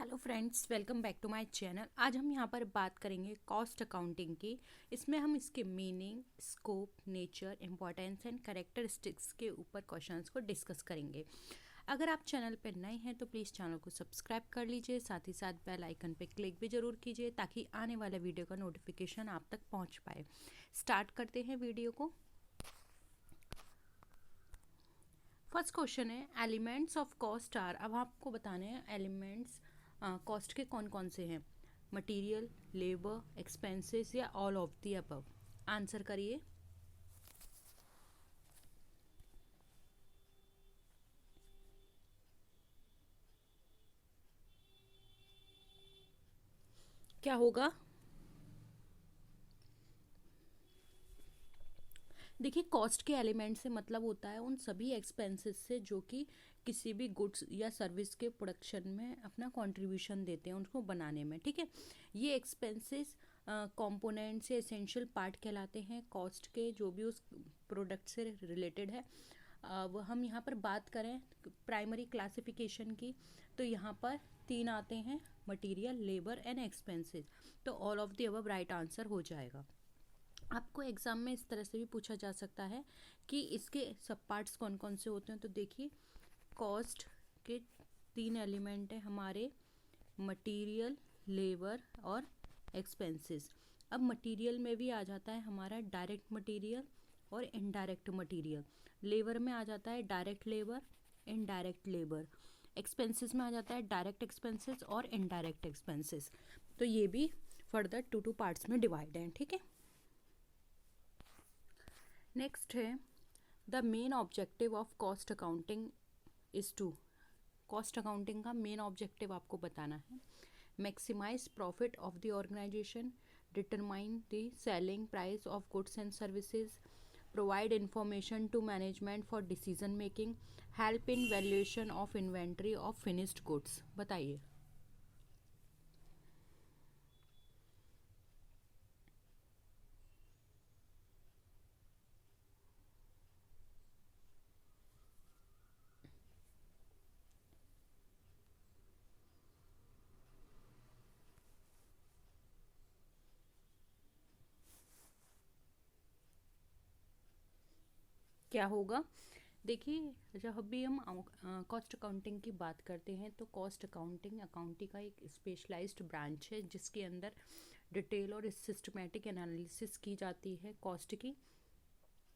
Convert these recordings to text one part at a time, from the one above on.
Hello friends, welcome back to my channel. आज हम यहाँ पर बात करेंगे कॉस्ट अकाउंटिंग की। इसमें हम इसके meaning, scope, nature, importance and characteristics के ऊपर क्वेश्चंस को डिस्कस करेंगे। अगर आप चैनल पर नए हैं तो प्लीज़ चैनल को सब्सक्राइब कर लीजिए, साथ ही साथ बेल आइकन पर क्लिक भी ज़रूर कीजिए ताकि आने वाले वीडियो का नोटिफिकेशन आप तक पहुँच पाए। स्टार्ट करते हैं वीडियो को। फर्स्ट क्वेश्चन है एलिमेंट्स ऑफ कॉस्ट आर। अब आपको बताने हैं एलिमेंट्स कॉस्ट के कौन कौन से हैं। मटेरियल, लेबर, एक्सपेंसेस या all of the above. Answer करिए। क्या होगा? देखिए, कॉस्ट के एलिमेंट से मतलब होता है उन सभी एक्सपेंसेस से जो कि किसी भी गुड्स या सर्विस के प्रोडक्शन में अपना कंट्रीब्यूशन देते हैं उनको बनाने में। ठीक है, ये एक्सपेंसेस कंपोनेंट्स या एसेंशियल पार्ट कहलाते हैं कॉस्ट के, जो भी उस प्रोडक्ट से रिलेटेड है। अब हम यहाँ पर बात करें प्राइमरी क्लासिफिकेशन की, तो यहाँ पर तीन आते हैं: मटेरियल, लेबर एंड एक्सपेंसेस। तो all of the above right answer हो जाएगा। आपको एग्ज़ाम में इस तरह से भी पूछा जा सकता है कि इसके सब पार्ट्स कौन कौन से होते हैं। तो देखिए, कॉस्ट के तीन एलिमेंट हैं हमारे: मटेरियल, लेबर और एक्सपेंसेस। अब मटेरियल में भी आ जाता है हमारा डायरेक्ट मटेरियल और इनडायरेक्ट मटेरियल। लेबर में आ जाता है direct labour, indirect labour. Expenses में आ जाता है डायरेक्ट एक्सपेंसेस और इनडायरेक्ट एक्सपेंसेस। तो ये भी फर्दर टू पार्ट्स में डिवाइड हैं। ठीक है, नेक्स्ट है the main objective of cost accounting is to. Cost accounting का मेन ऑब्जेक्टिव आपको बताना है: maximise profit of the organisation, determine the selling price of goods and services, provide information to management for decision making, help in valuation of inventory of finished goods. बताइए। क्या होगा? देखिए, जब भी हम कॉस्ट अकाउंटिंग की बात करते हैं तो कॉस्ट अकाउंटिंग का एक स्पेशलाइज्ड ब्रांच है जिसके अंदर डिटेल और सिस्टमेटिक एनालिसिस की जाती है कॉस्ट की।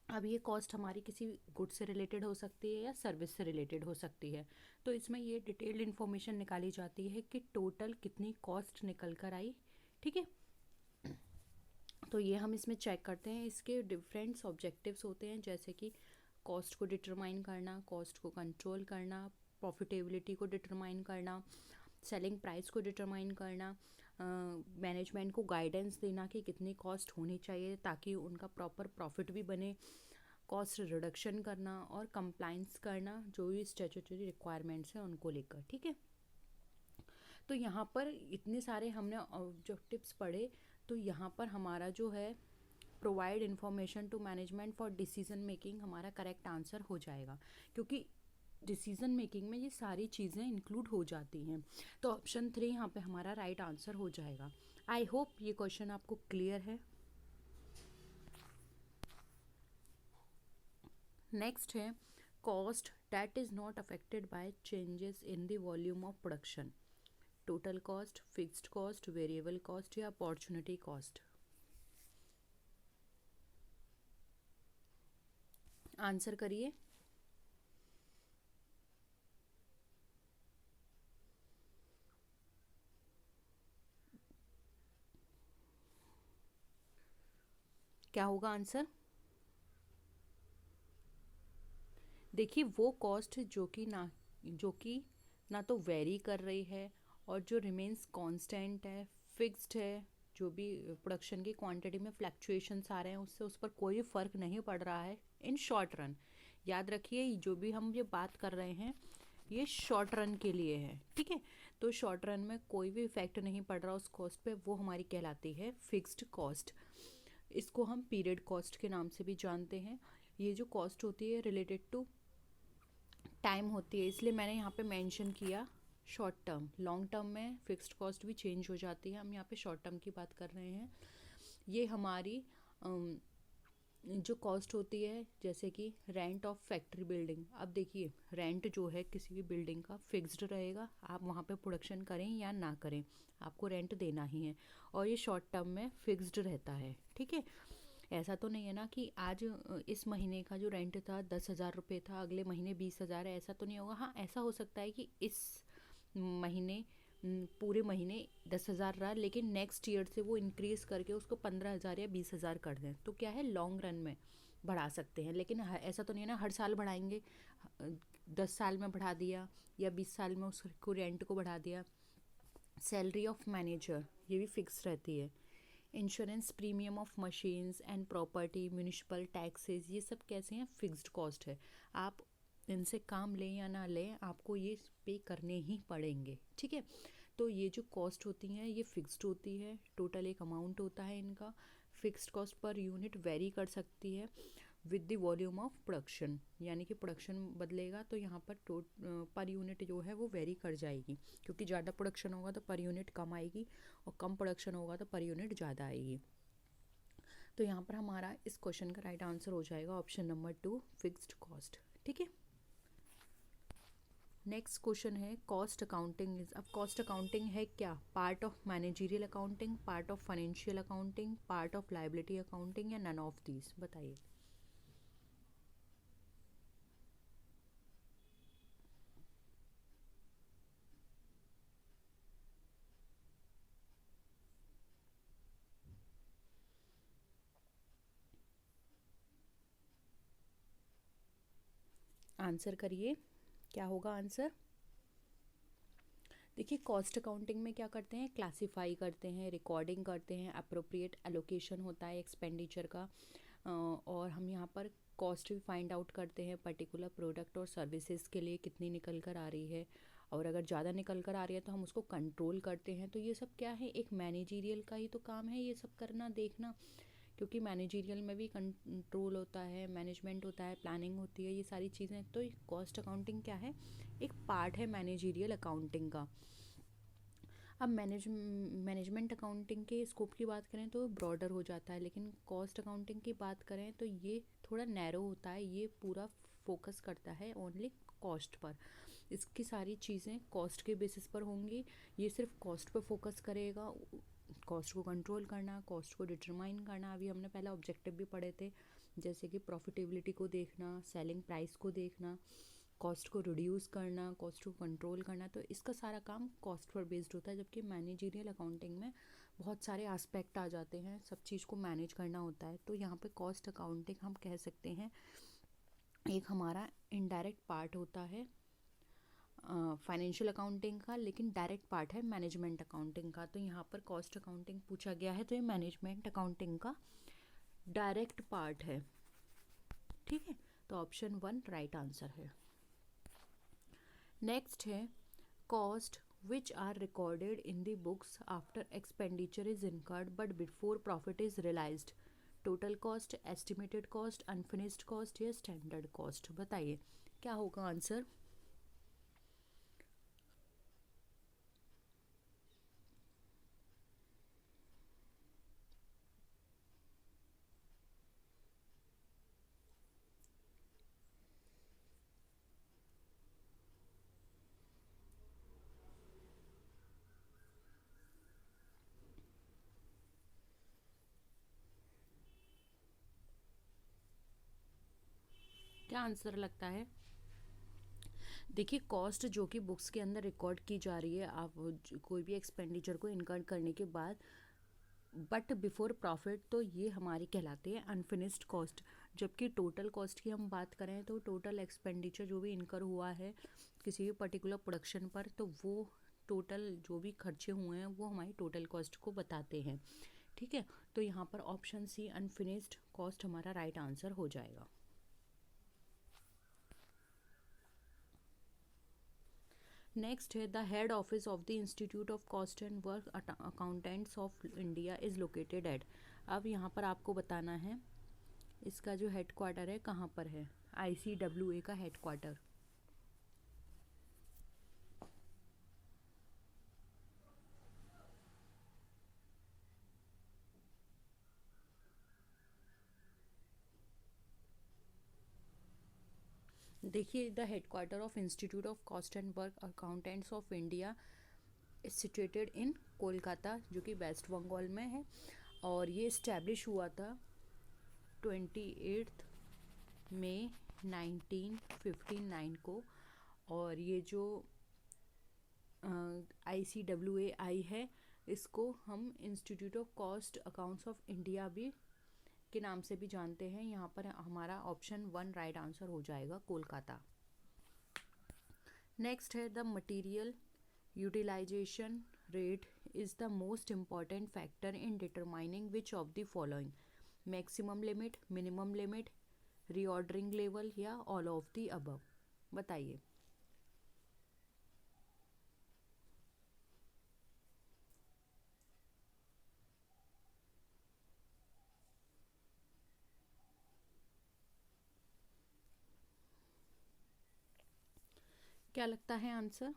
अब ये कॉस्ट हमारी किसी गुड से रिलेटेड हो सकती है या सर्विस से रिलेटेड हो सकती है। तो इसमें ये डिटेल्ड इन्फॉर्मेशन निकाली जाती है कि टोटल कितनी कॉस्ट निकल कर आई। ठीक है, तो ये हम इसमें चेक करते हैं। इसके डिफरेंट ऑब्जेक्टिव्स होते हैं, जैसे कि कॉस्ट को डिटरमाइन करना, कॉस्ट को कंट्रोल करना, प्रॉफिटेबिलिटी को डिटरमाइन करना, सेलिंग प्राइस को डिटरमाइन करना, मैनेजमेंट को गाइडेंस देना कि कितनी कॉस्ट होनी चाहिए ताकि उनका प्रॉपर प्रॉफिट भी बने, कॉस्ट रिडक्शन करना और कंप्लाइंस करना जो भी स्टैट्यूटरी रिक्वायरमेंट्स हैं उनको लेकर। ठीक है, तो यहाँ पर इतने सारे हमने ऑब्जेक्टिव्स पढ़े। तो यहाँ पर हमारा जो है provide information to management for decision making हमारा करेक्ट आंसर हो जाएगा, क्योंकि डिसीजन मेकिंग में ये सारी चीज़ें इंक्लूड हो जाती हैं। तो ऑप्शन 3 यहाँ पे हमारा राइट आंसर हो जाएगा। आई होप ये क्वेश्चन आपको क्लियर है। नेक्स्ट है cost that is not affected by changes in the volume of production. Total cost, fixed cost, variable cost या अपॉर्चुनिटी कॉस्ट। आंसर करिए। क्या होगा आंसर? देखिए, वो कॉस्ट जो कि ना तो वेरी कर रही है और जो रिमेन्स कांस्टेंट है, फिक्स्ड है, जो भी प्रोडक्शन की क्वांटिटी में फ्लक्चुएशंस आ रहे हैं उससे उस पर कोई फ़र्क नहीं पड़ रहा है इन शॉर्ट रन। याद रखिए, जो भी हम ये बात कर रहे हैं ये शॉर्ट रन के लिए है। ठीक है, तो शॉर्ट रन में कोई भी इफेक्ट नहीं पड़ रहा उस कॉस्ट पे, वो हमारी कहलाती है फिक्स्ड कॉस्ट। इसको हम पीरियड कॉस्ट के नाम से भी जानते हैं। ये जो कॉस्ट होती है रिलेटेड टू टाइम होती है, इसलिए मैंने यहाँ पे मेंशन किया शॉर्ट टर्म, लॉन्ग टर्म में फिक्स्ड कॉस्ट भी चेंज हो जाती है, हम यहाँ पे शॉर्ट टर्म की बात कर रहे हैं। ये हमारी जो कॉस्ट होती है, जैसे कि रेंट ऑफ फैक्ट्री बिल्डिंग। अब देखिए रेंट जो है किसी भी बिल्डिंग का फिक्स्ड रहेगा, आप वहाँ पे प्रोडक्शन करें या ना करें आपको रेंट देना ही है, और ये शॉर्ट टर्म में फिक्स्ड रहता है। ठीक है, ऐसा तो नहीं है ना कि आज इस महीने का जो रेंट था 10,000 रुपये था, अगले महीने 20,000 है, ऐसा तो नहीं होगा। हाँ, ऐसा हो सकता है कि इस महीने पूरे महीने 10,000 रहा, लेकिन नेक्स्ट ईयर से वो इंक्रीज़ करके उसको 15,000 या 20,000 कर दें, तो क्या है लॉन्ग रन में बढ़ा सकते हैं। लेकिन ऐसा तो नहीं है ना हर साल बढ़ाएंगे, 10 साल में बढ़ा दिया या 20 साल में उसको रेंट को बढ़ा दिया। सैलरी ऑफ मैनेजर ये भी फिक्स रहती है। Insurance premium of machines and property, municipal taxes, ये सब कैसे हैं, फिक्स्ड कॉस्ट है। आप इनसे काम लें या ना लें, आपको ये पे करने ही पड़ेंगे। ठीक है, तो ये जो कॉस्ट होती हैं ये फिक्स्ड होती है, टोटल एक अमाउंट होता है इनका। Fixed cost per unit very कर सकती है with the volume of production, यानी कि प्रोडक्शन बदलेगा तो यहाँ पर पर यूनिट जो है वो वेरी कर जाएगी, क्योंकि ज़्यादा प्रोडक्शन होगा तो पर यूनिट कम आएगी, और कम प्रोडक्शन होगा तो पर यूनिट ज़्यादा आएगी। तो यहाँ पर हमारा इस क्वेश्चन का राइट आंसर हो जाएगा ऑप्शन नंबर 2, फिक्स्ड कॉस्ट। ठीक है, नेक्स्ट क्वेश्चन है कॉस्ट अकाउंटिंग इज। अब कॉस्ट अकाउंटिंग है क्या, part of managerial accounting, part of financial accounting, part of liability accounting, या नन ऑफ दीज, बताइए। आंसर करिए, क्या होगा आंसर। देखिए कॉस्ट अकाउंटिंग में क्या करते हैं, क्लासिफाई करते हैं, रिकॉर्डिंग करते हैं, अप्रोप्रिएट एलोकेशन होता है एक्सपेंडिचर का, और हम यहाँ पर कॉस्ट भी फाइंड आउट करते हैं पर्टिकुलर प्रोडक्ट और सर्विसेज के लिए कितनी निकल कर आ रही है, और अगर ज़्यादा निकल कर आ रही है तो हम उसको कंट्रोल करते हैं। तो ये सब क्या है, एक मैनेजरियल का ही तो काम है ये सब करना, देखना, क्योंकि मैनेजरियल में भी कंट्रोल होता है, मैनेजमेंट होता है, प्लानिंग होती है, ये सारी चीज़ें। तो कॉस्ट अकाउंटिंग क्या है, एक पार्ट है मैनेजरियल अकाउंटिंग का। अब मैनेजमेंट अकाउंटिंग के स्कोप की बात करें तो ब्रॉडर हो जाता है, लेकिन कॉस्ट अकाउंटिंग की बात करें तो ये थोड़ा नैरो होता है, ये पूरा फोकस करता है ओनली कॉस्ट पर। इसकी सारी चीज़ें कॉस्ट के बेसिस पर होंगी, ये सिर्फ कॉस्ट पर फोकस करेगा, कॉस्ट को कंट्रोल करना, कॉस्ट को डिटरमाइन करना। अभी हमने पहला ऑब्जेक्टिव भी पढ़े थे, जैसे कि प्रॉफिटेबिलिटी को देखना, सेलिंग प्राइस को देखना, कॉस्ट को रिड्यूस करना, कॉस्ट को कंट्रोल करना। तो इसका सारा काम कॉस्ट पर बेस्ड होता है, जबकि मैनेजरियल अकाउंटिंग में बहुत सारे एस्पेक्ट आ जाते हैं, सब चीज़ को मैनेज करना होता है। तो यहाँ पे कॉस्ट अकाउंटिंग हम कह सकते हैं एक हमारा इनडायरेक्ट पार्ट होता है फाइनेंशियल अकाउंटिंग का, लेकिन डायरेक्ट पार्ट है मैनेजमेंट अकाउंटिंग का। तो यहाँ पर कॉस्ट अकाउंटिंग पूछा गया है, तो ये मैनेजमेंट अकाउंटिंग का डायरेक्ट पार्ट है। ठीक है, तो ऑप्शन 1 राइट आंसर है। नेक्स्ट है cost which are recorded in the books after expenditure is incurred but before profit is realized, total cost, estimated cost, unfinished cost या standard cost, बताइए क्या होगा आंसर। क्या आंसर लगता है। देखिए कॉस्ट जो कि बुक्स के अंदर रिकॉर्ड की जा रही है, आप कोई भी एक्सपेंडिचर को इनकर करने के बाद बट बिफोर प्रॉफिट, तो ये हमारी कहलाती है अनफिनिश्ड कॉस्ट। जबकि टोटल कॉस्ट की हम बात करें तो टोटल एक्सपेंडिचर जो भी इनकर हुआ है किसी भी पर्टिकुलर प्रोडक्शन पर, तो वो टोटल जो भी खर्चे हुए हैं वो हमारी टोटल कॉस्ट को बताते हैं। ठीक है, तो यहाँ पर ऑप्शन सी अनफिनिश्ड कॉस्ट हमारा राइट आंसर हो जाएगा। नेक्स्ट है the head office of the institute of cost and work accountants of India is located at. अब यहाँ पर आपको बताना है इसका जो हेड क्वार्टर है कहाँ पर है, ICWA का हेड क्वार्टर। देखिए, the headquarter of institute of cost and work accountants of India is situated in Kolkata, जो कि वेस्ट बंगाल में है। और ये इस्टेब्लिश हुआ था 28 मई 1959 को। और ये जो ICWAI है, इसको हम institute of cost accounts of India भी के नाम से भी जानते हैं। यहाँ पर हमारा ऑप्शन 1 राइट आंसर हो जाएगा, कोलकाता। नेक्स्ट है the material utilization rate is the most important factor in determining which of the following, maximum limit, minimum limit, reordering level या ऑल ऑफ द अबव। बताइए। क्या लगता है आंसर?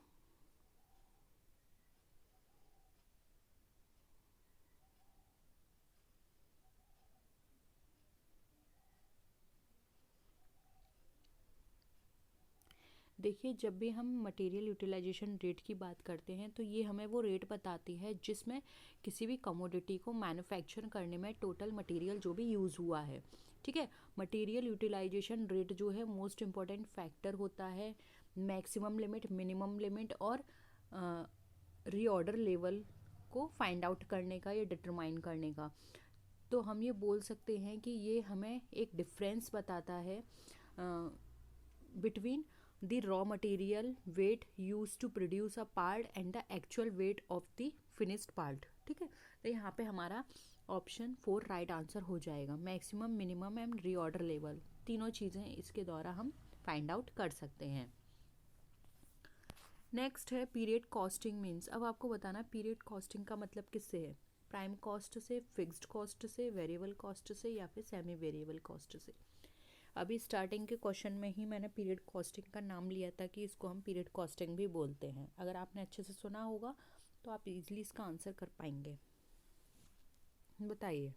देखिए, जब भी हम मटेरियल यूटिलाइजेशन रेट की बात करते हैं तो ये हमें वो रेट बताती है जिसमें किसी भी कमोडिटी को मैन्युफैक्चर करने में टोटल मटेरियल जो भी यूज़ हुआ है। ठीक है, मटेरियल यूटिलाइजेशन रेट जो है मोस्ट इम्पॉर्टेंट फैक्टर होता है मैक्सिमम लिमिट, मिनिमम लिमिट और रीऑर्डर लेवल को फाइंड आउट करने का या डिटरमाइन करने का। तो हम ये बोल सकते हैं कि ये हमें एक डिफरेंस बताता है between the raw material weight used to produce a part and the actual weight of the finished part। ठीक है, तो यहाँ पे हमारा ऑप्शन 4 राइट आंसर हो जाएगा। Maximum, minimum and reorder level, तीनों चीज़ें इसके द्वारा हम फाइंड आउट कर सकते हैं। नेक्स्ट है पीरियड कॉस्टिंग मीन्स। अब आपको बताना पीरियड कॉस्टिंग का मतलब किससे है, प्राइम कॉस्ट से, फिक्स्ड कॉस्ट से, वेरिएबल कॉस्ट से या फिर सेमी वेरिएबल कॉस्ट से। अभी स्टार्टिंग के क्वेश्चन में ही मैंने पीरियड कॉस्टिंग का नाम लिया था कि इसको हम पीरियड कॉस्टिंग भी बोलते हैं। अगर आपने अच्छे से सुना होगा तो आप इजीली इसका आंसर कर पाएंगे। बताइए।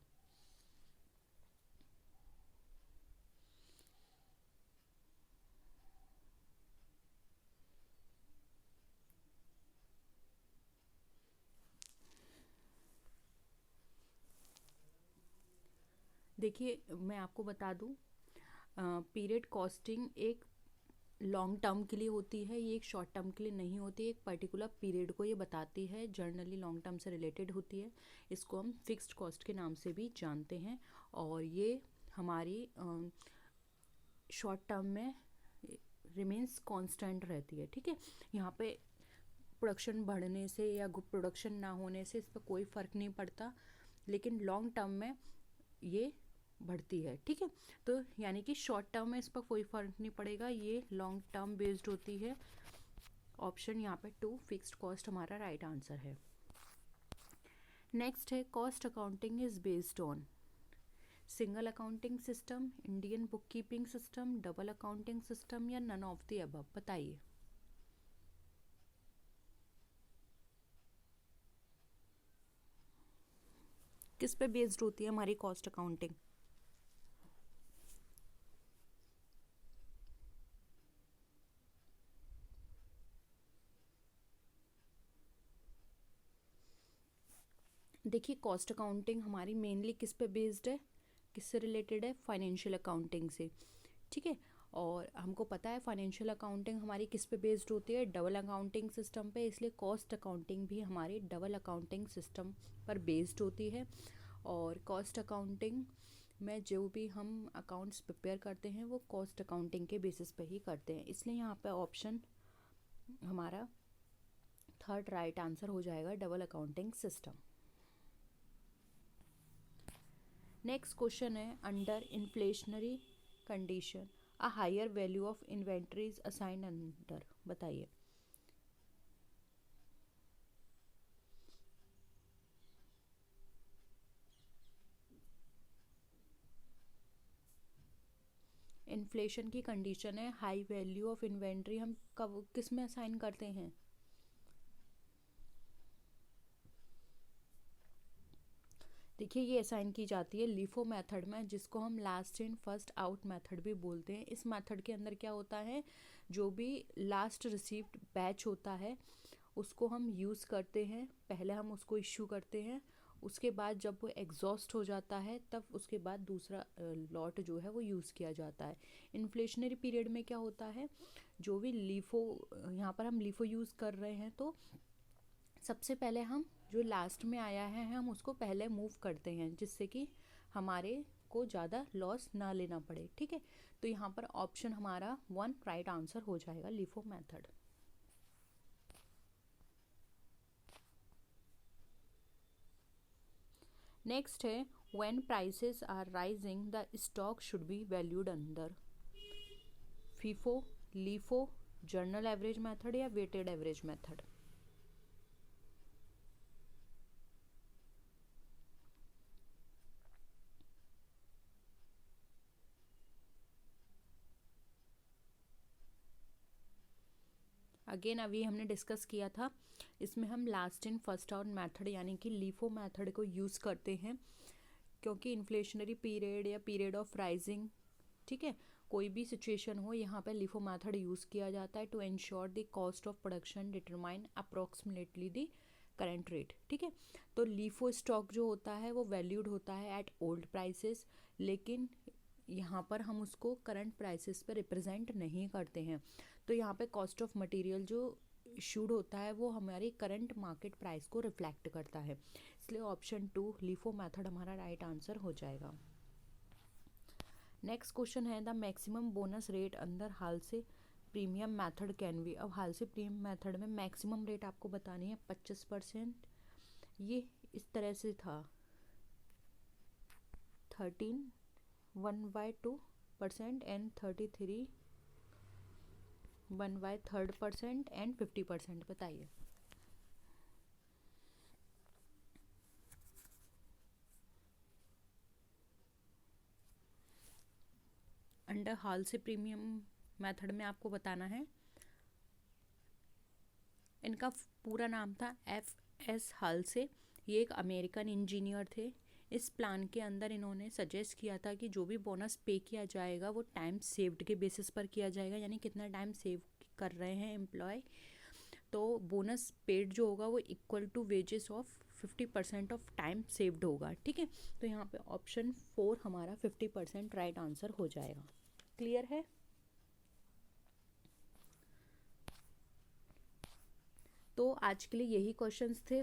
देखिए, मैं आपको बता दूं, पीरियड कॉस्टिंग एक लॉन्ग टर्म के लिए होती है, ये एक शॉर्ट टर्म के लिए नहीं होती। एक पर्टिकुलर पीरियड को ये बताती है, जनरली लॉन्ग टर्म से रिलेटेड होती है। इसको हम फिक्स्ड कॉस्ट के नाम से भी जानते हैं। और ये हमारी शॉर्ट टर्म में रिमेंस कांस्टेंट रहती है। ठीक है, यहाँ पे प्रोडक्शन बढ़ने से या प्रोडक्शन ना होने से इस पर कोई फ़र्क नहीं पड़ता, लेकिन लॉन्ग टर्म में ये बढ़ती है। ठीक है, तो यानी कि शॉर्ट टर्म में इस पर कोई फ़र्क नहीं पड़ेगा, ये लॉन्ग टर्म बेस्ड होती है। ऑप्शन यहाँ पे 2 फिक्स्ड कॉस्ट हमारा राइट आंसर है। नेक्स्ट है cost accounting is based on single accounting system, Indian book keeping system, double accounting system या नन ऑफ द अबव। बताइए। किस पे बेस्ड होती है हमारी कॉस्ट अकाउंटिंग? देखिए, कॉस्ट अकाउंटिंग हमारी मेनली किस पे बेस्ड है, किससे रिलेटेड है, फाइनेंशियल अकाउंटिंग से। ठीक है, और हमको पता है फाइनेंशियल अकाउंटिंग हमारी किस पे बेस्ड होती है, डबल अकाउंटिंग सिस्टम पे, इसलिए कॉस्ट अकाउंटिंग भी हमारी डबल अकाउंटिंग सिस्टम पर बेस्ड होती है। और कॉस्ट अकाउंटिंग में जो भी हम अकाउंट्स प्रिपेयर करते हैं वो कॉस्ट अकाउंटिंग के बेसिस पे ही करते हैं, इसलिए यहाँ पे ऑप्शन हमारा 3rd राइट आंसर हो जाएगा, double accounting system. Next question है under inflationary condition a higher value of inventories assigned under. बताइए। इन्फ्लेशन की कंडीशन है, हाई वैल्यू ऑफ इन्वेंट्री हम कब किस में असाइन करते हैं? देखिए ये असाइन की जाती है लीफो मेथड में, जिसको हम last in first out method भी बोलते हैं। इस मेथड के अंदर क्या होता है, जो भी लास्ट रिसीव्ड बैच होता है उसको हम यूज़ करते हैं, पहले हम उसको इश्यू करते हैं, उसके बाद जब वो एग्जॉस्ट हो जाता है तब उसके बाद दूसरा लॉट जो है वो यूज़ किया जाता है। इन्फ्लेशनरी पीरियड में क्या होता है, जो भी लीफो, यहाँ पर हम लीफो यूज़ कर रहे हैं तो सबसे पहले हम जो लास्ट में आया है हम उसको पहले मूव करते हैं, जिससे कि हमारे को ज़्यादा लॉस ना लेना पड़े। ठीक है, तो यहाँ पर ऑप्शन हमारा 1 राइट आंसर हो जाएगा, लीफो मेथड। नेक्स्ट है when prices are rising the stock should be valued under FIFO, LIFO, general average method या वेटेड एवरेज मेथड। अगेन अभी हमने डिस्कस किया था, इसमें हम last in first out method यानी कि लीफो मेथड को यूज़ करते हैं, क्योंकि इन्फ्लेशनरी पीरियड या पीरियड ऑफ राइजिंग, ठीक है, कोई भी सिचुएशन हो यहाँ पे लीफो मेथड यूज़ किया जाता है to ensure the cost of production determine approximately the current rate. ठीक है, तो लीफो स्टॉक जो होता है वो वैल्यूड होता है एट ओल्ड प्राइसेस, लेकिन यहाँ पर हम उसको करंट प्राइसेस पर रिप्रेजेंट नहीं करते हैं। तो यहाँ पे कॉस्ट ऑफ मटेरियल जो इशूड होता है वो हमारी करंट मार्केट प्राइस को रिफ्लेक्ट करता है, इसलिए ऑप्शन 2 लीफो मेथड हमारा राइट आंसर हो जाएगा। नेक्स्ट क्वेश्चन है द मैक्सिमम बोनस रेट अंदर हाल से प्रीमियम मेथड कैन बी। अब हाल से प्रीमियम मेथड में मैक्सिमम रेट आपको बतानी है 25%, ये इस तरह से था 13 1/2% एंड 33 1/3% एंड 50%। बताइए। अंडर हाल से प्रीमियम मेथड में आपको बताना है, इनका पूरा नाम था FS हाल से। ये एक अमेरिकन इंजीनियर थे। इस प्लान के अंदर इन्होंने सजेस्ट किया था कि जो भी बोनस पे किया जाएगा वो टाइम सेव्ड के बेसिस पर किया जाएगा, यानी कितना टाइम सेव कर रहे हैं एम्प्लॉय, तो बोनस पेड जो होगा वो equal to wages of 50% of time saved होगा। ठीक है, तो यहाँ पे ऑप्शन 4 हमारा 50% राइट आंसर हो जाएगा। क्लियर है? तो आज के लिए यही क्वेश्चंस थे।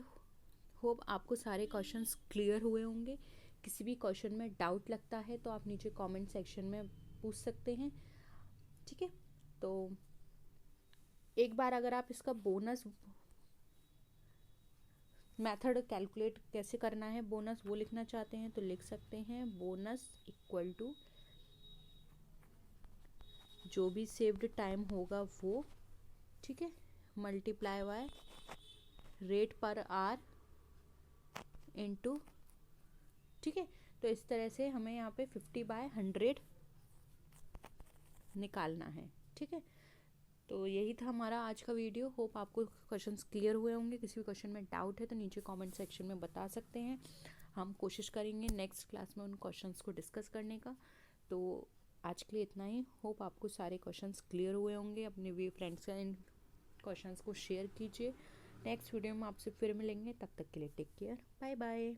होप आपको सारे क्वेश्चंस क्लियर हुए होंगे। किसी भी क्वेश्चन में डाउट लगता है तो आप नीचे कमेंट सेक्शन में पूछ सकते हैं। ठीक है, तो एक बार अगर आप इसका बोनस मेथड कैलकुलेट कैसे करना है बोनस वो लिखना चाहते हैं तो लिख सकते हैं, बोनस इक्वल टू जो भी सेव्ड टाइम होगा वो, ठीक है, मल्टीप्लाई बाय रेट पर आर इनटू, ठीक है, तो इस तरह से हमें यहाँ पे 50/100 निकालना है। ठीक है, तो यही था हमारा आज का वीडियो। होप आपको क्वेश्चंस क्लियर हुए होंगे। किसी भी क्वेश्चन में डाउट है तो नीचे कमेंट सेक्शन में बता सकते हैं। हम कोशिश करेंगे नेक्स्ट क्लास में उन क्वेश्चंस को डिस्कस करने का। तो आज के लिए इतना ही। होप आपको सारे क्वेश्चंस क्लियर हुए होंगे। अपने वे फ्रेंड्स का इन क्वेश्चंस को शेयर कीजिए। नेक्स्ट वीडियो में आपसे फिर मिलेंगे, तब तक के लिए टेक केयर, बाय बाय।